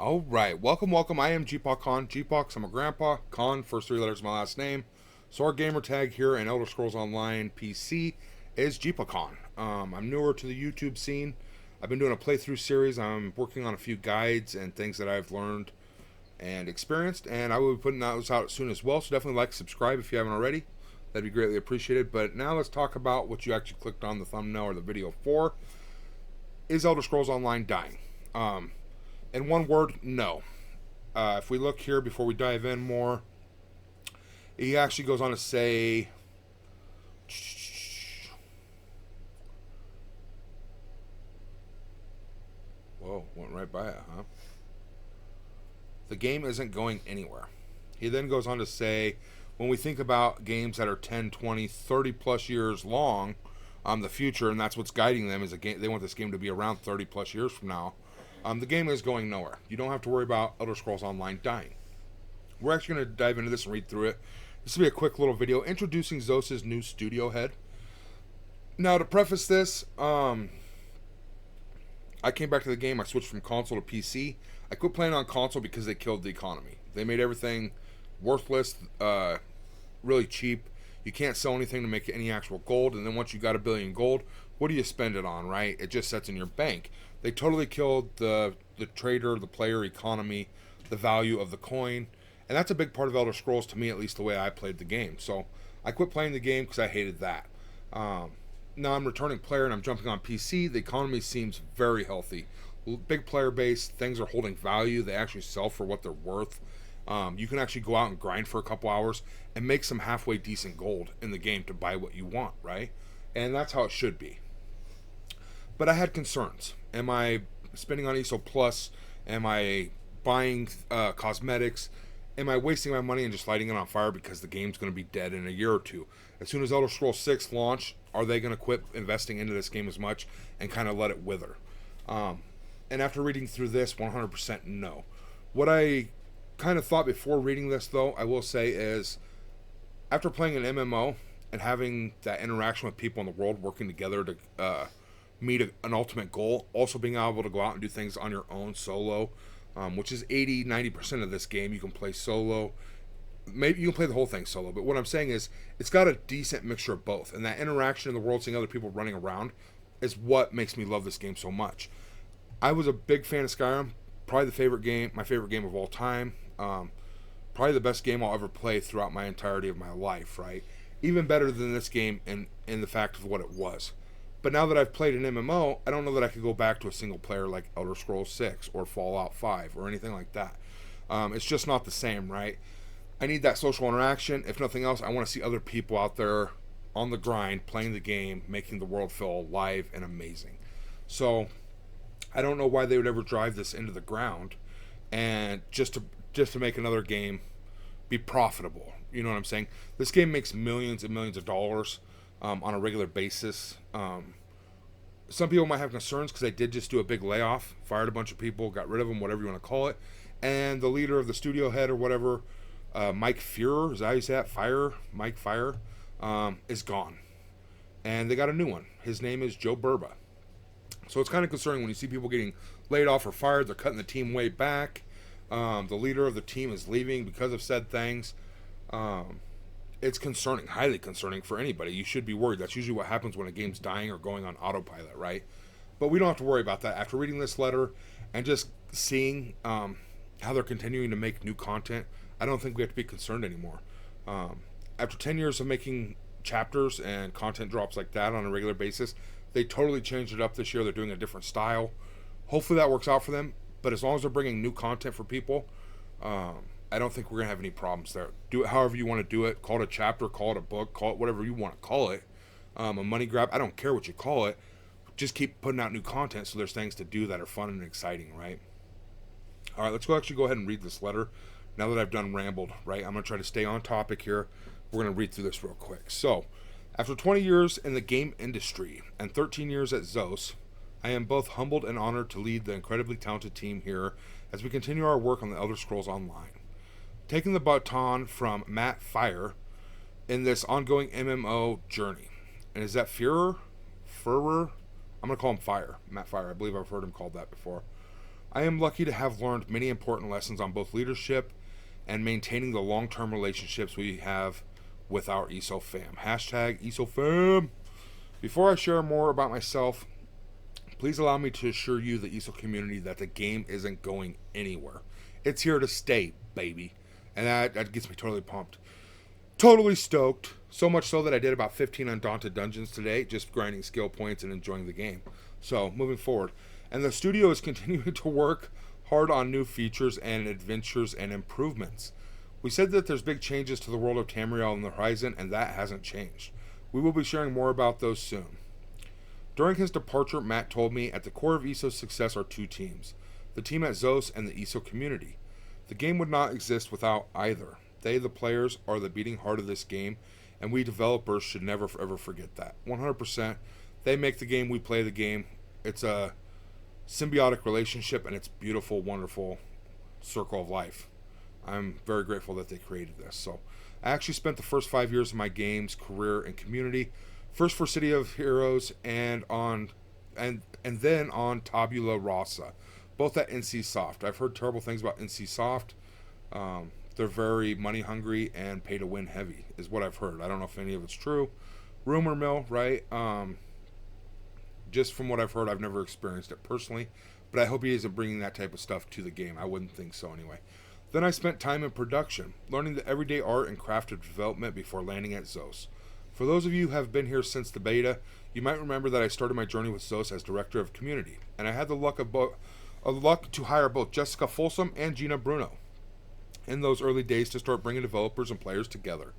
All right, welcome. I am GPOC Khan. GPOC, I'm a grandpa. Khan, first three letters of my last name. So our gamer tag here in Elder Scrolls Online PC is GPOC Khan. I'm newer to the YouTube scene. I've been doing a playthrough series. I'm working on a few guides and things that I've learned and experienced, and I will be putting those out soon as well. So definitely like, subscribe if you haven't already. That'd be greatly appreciated. But now let's talk about what you actually clicked on the thumbnail or the video for. Is Elder Scrolls Online dying? In one word, no. If we look here before we dive in more, he actually goes on to say, whoa, went right by it, huh? The game isn't going anywhere. He then goes on to say, when we think about games that are 10, 20, 30 plus years long, the future, and that's what's guiding them, is a game. They want this game to be around 30 plus years from now. The game is going nowhere. You don't have to worry about Elder Scrolls Online dying. We're actually going to dive into this and read through it. This will be a quick little video introducing Zos' new studio head. Now, to preface this, I came back to the game. I switched from console to PC. I quit playing on console because they killed the economy. They made everything worthless, really cheap. You can't sell anything to make any actual gold. And then once you got 1 billion gold, what do you spend it on, right? It just sits in your bank. They totally killed the trader, the player economy, the value of the coin. And that's a big part of Elder Scrolls, to me at least, the way I played the game. So I quit playing the game because I hated that. Now I'm a returning player and I'm jumping on PC. The economy seems very healthy. Big player base, things are holding value. They actually sell for what they're worth. You can actually go out and grind for a couple hours and make some halfway decent gold in the game to buy what you want, right? And that's how it should be. But I had concerns. Am I spending on ESO Plus? Am I buying cosmetics? Am I wasting my money and just lighting it on fire because the game's going to be dead in a year or two? As soon as Elder Scrolls 6 launch, are they going to quit investing into this game as much and kind of let it wither? And after reading through this, 100% no. What I kind of thought before reading this, though, I will say is, after playing an MMO and having that interaction with people in the world working together to meet an ultimate goal, also being able to go out and do things on your own solo, which is 80-90% of this game. You can play solo. Maybe you can play the whole thing solo, but what I'm saying is it's got a decent mixture of both, and that interaction in the world, seeing other people running around, is what makes me love this game so much. I was a big fan of Skyrim, probably my favorite game of all time, probably the best game I'll ever play throughout my entirety of my life, right? Even better than this game in the fact of what it was. But now that I've played an MMO, I don't know that I could go back to a single player like Elder Scrolls 6 or Fallout 5 or anything like that. It's just not the same, right? I need that social interaction. If nothing else, I want to see other people out there on the grind, playing the game, making the world feel alive and amazing. So I don't know why they would ever drive this into the ground and just to make another game be profitable. You know what I'm saying? This game makes millions and millions of dollars on a regular basis. Some people might have concerns because they did just do a big layoff, fired a bunch of people, got rid of them, whatever you want to call it. And the leader of the studio head or whatever, Mike Fuhrer, is that how you say that? Mike Fire, is gone. And they got a new one. His name is Joe Burba. So it's kind of concerning when you see people getting laid off or fired. They're cutting the team way back. The leader of the team is leaving because of said things. It's concerning, highly concerning for anybody. You should be worried. That's usually what happens when a game's dying or going on autopilot, right? But we don't have to worry about that. After reading this letter and just seeing how they're continuing to make new content, I don't think we have to be concerned anymore. After 10 years of making chapters and content drops like that on a regular basis, they totally changed it up this year. They're doing a different style. Hopefully that works out for them. But as long as they're bringing new content for people, I don't think we're going to have any problems there. Do it however you want to do it. Call it a chapter, call it a book, call it whatever you want to call it. A money grab. I don't care what you call it. Just keep putting out new content so there's things to do that are fun and exciting, right? All right, let's actually go ahead and read this letter now that I've done rambled, right? I'm going to try to stay on topic here. We're going to read through this real quick. So, after 20 years in the game industry and 13 years at Zos, I am both humbled and honored to lead the incredibly talented team here as we continue our work on the Elder Scrolls Online. Taking the baton from Matt Fire in this ongoing MMO journey. And is that Fuhrer? I'm going to call him Fire. Matt Fire. I believe I've heard him called that before. I am lucky to have learned many important lessons on both leadership and maintaining the long-term relationships we have with our ESO fam. Hashtag ESO fam. Before I share more about myself, please allow me to assure you, the ESO community, that the game isn't going anywhere. It's here to stay, baby. And that gets me totally pumped. Totally stoked. So much so that I did about 15 Undaunted dungeons today, just grinding skill points and enjoying the game. So, moving forward. And the studio is continuing to work hard on new features and adventures and improvements. We said that there's big changes to the world of Tamriel on the horizon, and that hasn't changed. We will be sharing more about those soon. During his departure, Matt told me at the core of ESO's success are two teams, the team at Zos and the ESO community. The game would not exist without either. They, the players, are the beating heart of this game, and we developers should never ever forget that. 100%. They make the game, we play the game. It's a symbiotic relationship, and it's beautiful, wonderful circle of life. I'm very grateful that they created this. So, I actually spent the first 5 years of my game's career and community, first for City of Heroes and then on Tabula Rasa, both at NCSoft. I've heard terrible things about NCSoft. They're very money hungry and pay to win heavy, is what I've heard. I don't know if any of it's true. Rumor mill, right? Just from what I've heard, I've never experienced it personally, but I hope he isn't bringing that type of stuff to the game. I wouldn't think so anyway. Then I spent time in production, learning the everyday art and craft of development before landing at Zos. For those of you who have been here since the beta, you might remember that I started my journey with Zos as Director of Community, and I had the luck to hire both Jessica Folsom and Gina Bruno in those early days to start bringing developers and players together.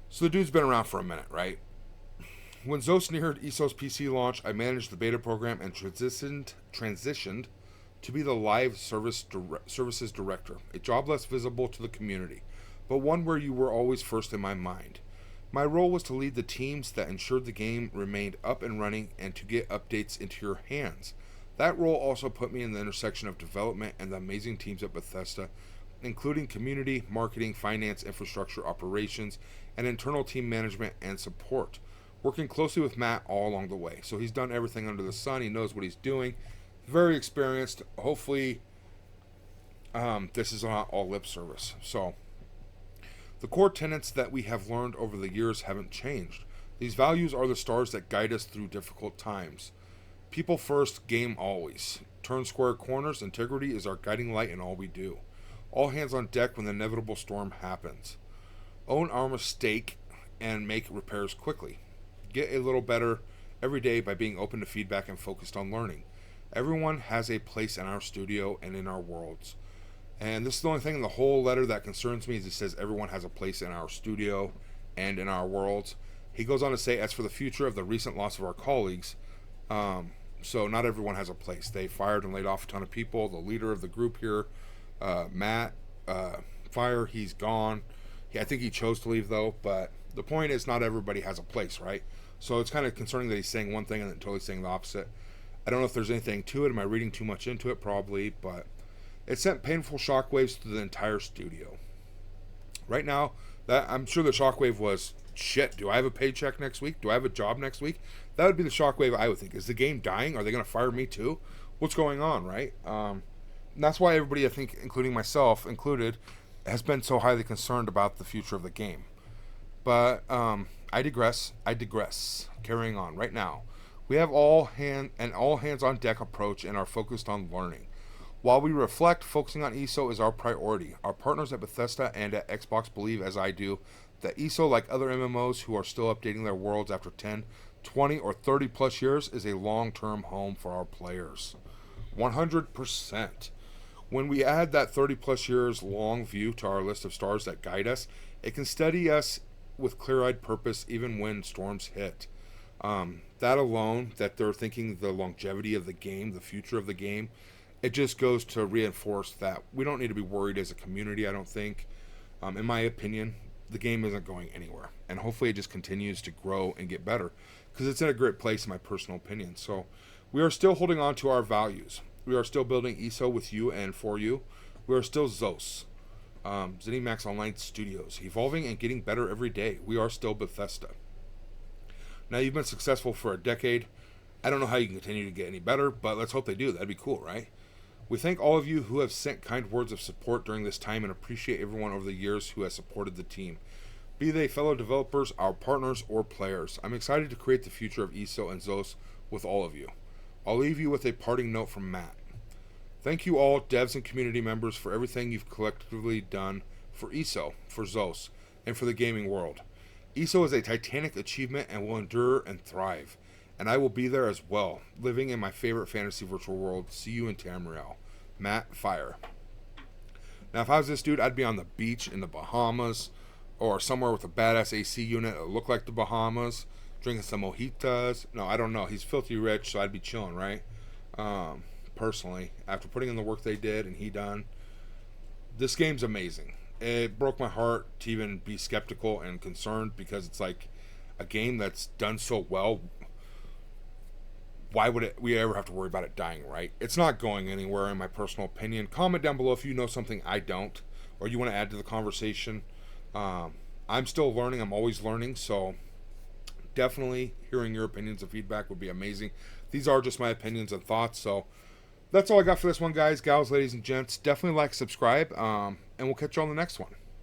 So the dude's been around for a minute, right? When Zos neared ESO's PC launch, I managed the beta program and transitioned to be the live services director, a job less visible to the community, but one where you were always first in my mind. My role was to lead the teams that ensured the game remained up and running and to get updates into your hands. That role also put me in the intersection of development and the amazing teams at Bethesda, including community, marketing, finance, infrastructure, operations, and internal team management and support, working closely with Matt all along the way. So he's done everything under the sun. He knows what he's doing. Very experienced. Hopefully, this is not all lip service. So, the core tenets that we have learned over the years haven't changed. These values are the stars that guide us through difficult times. People first, game always. Turn square corners. Integrity is our guiding light in all we do. All hands on deck when the inevitable storm happens. Own our mistake and make repairs quickly. Get a little better every day by being open to feedback and focused on learning. Everyone has a place in our studio and in our worlds. And this is the only thing in the whole letter that concerns me is it says everyone has a place in our studio and in our worlds. He goes on to say, as for the future of the recent loss of our colleagues, so not everyone has a place. They fired and laid off a ton of people. The leader of the group here, Matt, Fire, he's gone. I think he chose to leave though, but the point is not everybody has a place, right? So it's kind of concerning that he's saying one thing and then totally saying the opposite. I don't know if there's anything to it. Am I reading too much into it? Probably, but it sent painful shockwaves through the entire studio. Right now, that I'm sure the shockwave was, shit, do I have a paycheck next week? Do I have a job next week? That would be the shockwave I would think. Is the game dying? Are they going to fire me too? What's going on, right? And that's why everybody, I think, including myself included, has been so highly concerned about the future of the game. But I digress. Carrying on right now. We have all hands on deck approach and are focused on learning. While we reflect, focusing on ESO is our priority. Our partners at Bethesda and at Xbox believe, as I do, that ESO, like other MMOs who are still updating their worlds after 10, 20, or 30 plus years, is a long-term home for our players. 100%. When we add that 30 plus years long view to our list of stars that guide us, it can steady us with clear-eyed purpose even when storms hit. That alone, that they're thinking the longevity of the game, the future of the game, it just goes to reinforce that we don't need to be worried as a community, I don't think. In my opinion, the game isn't going anywhere. And hopefully it just continues to grow and get better, because it's in a great place in my personal opinion. So we are still holding on to our values. We are still building ESO with you and for you. We are still Zos. ZeniMax Online Studios, evolving and getting better every day. We are still Bethesda. Now, you've been successful for a decade. I don't know how you can continue to get any better, but let's hope they do. That'd be cool, right? We thank all of you who have sent kind words of support during this time and appreciate everyone over the years who has supported the team, be they fellow developers, our partners, or players. I'm excited to create the future of ESO and ZOS with all of you. I'll leave you with a parting note from Matt. Thank you all, devs and community members, for everything you've collectively done for ESO, for ZOS, and for the gaming world. ESO is a titanic achievement and will endure and thrive. And I will be there as well, living in my favorite fantasy virtual world. See you in Tamriel. Matt, Fire. Now, if I was this dude, I'd be on the beach in the Bahamas or somewhere with a badass AC unit that looked like the Bahamas, drinking some mojitos. No, I don't know. He's filthy rich, so I'd be chilling, right? Personally, after putting in the work they did and he done, this game's amazing. It broke my heart to even be skeptical and concerned because it's like a game that's done so well. Why would we ever have to worry about it dying, right? It's not going anywhere, in my personal opinion. Comment down below if you know something I don't, or you want to add to the conversation. I'm still learning. I'm always learning, so definitely hearing your opinions and feedback would be amazing. These are just my opinions and thoughts, so that's all I got for this one, guys, gals, ladies, and gents. Definitely like, subscribe, and we'll catch you on the next one.